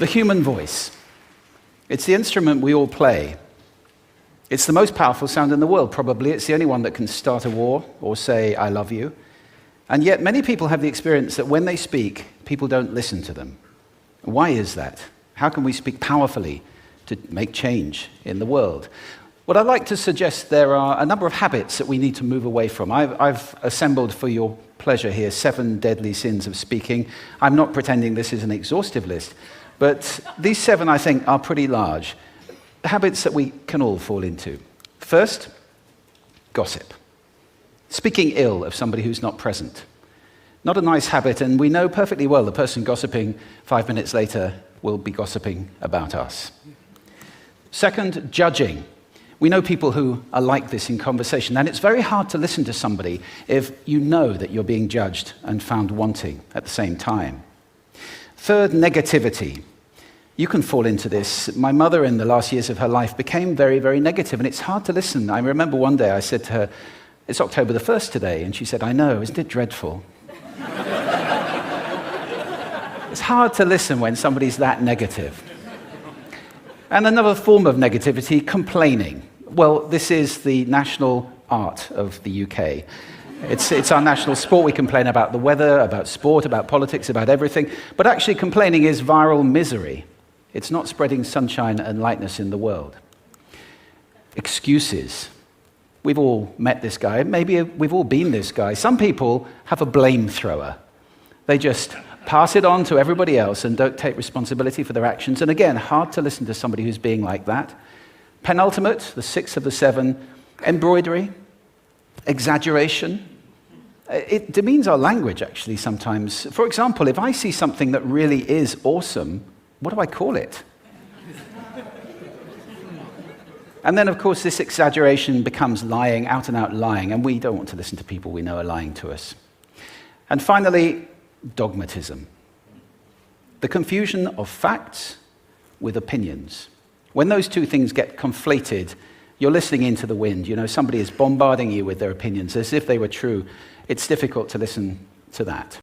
The human voice. It's the instrument we all play. It's the most powerful sound in the world, probably. It's the only one that can start a war or say, I love you. And yet many people have the experience that when they speak, people don't listen to them. Why is that? How can we speak powerfully to make change in the world? What I'd like to suggest, there are a number of habits that we need to move away from. I've assembled for your pleasure here 7 deadly sins of speaking. I'm not pretending this is an exhaustive list, but these 7, I think, are pretty large. Habits that we can all fall into. First, gossip. Speaking ill of somebody who's not present. Not a nice habit, and we know perfectly well the person gossiping 5 minutes later will be gossiping about us. Second, judging. We know people who are like this in conversation, and it's very hard to listen to somebody if you know that you're being judged and found wanting at the same time. Third, negativity. You can fall into this. My mother, in the last years of her life, became very, very negative, and it's hard to listen. I remember one day I said to her, it's October the 1st today, and she said, I know, isn't it dreadful? It's hard to listen when somebody's that negative. And another form of negativity, complaining. Well, this is the national art of the UK. It's our national sport. We complain about the weather, about sport, about politics, about everything. But actually, complaining is viral misery. It's not spreading sunshine and lightness in the world. Excuses. We've all met this guy. Maybe we've all been this guy. Some people have a blame thrower. They just pass it on to everybody else and don't take responsibility for their actions. And again, hard to listen to somebody who's being like that. Penultimate, the 6th of the 7, embroidery, exaggeration. It demeans our language, actually, sometimes. For example, if I see something that really is awesome, what do I call it? And then, of course, this exaggeration becomes lying, out-and-out lying, and we don't want to listen to people we know are lying to us. And finally, dogmatism. The confusion of facts with opinions. When those two things get conflated, you're listening into the wind. You know, somebody is bombarding you with their opinions as if they were true. It's difficult to listen to that.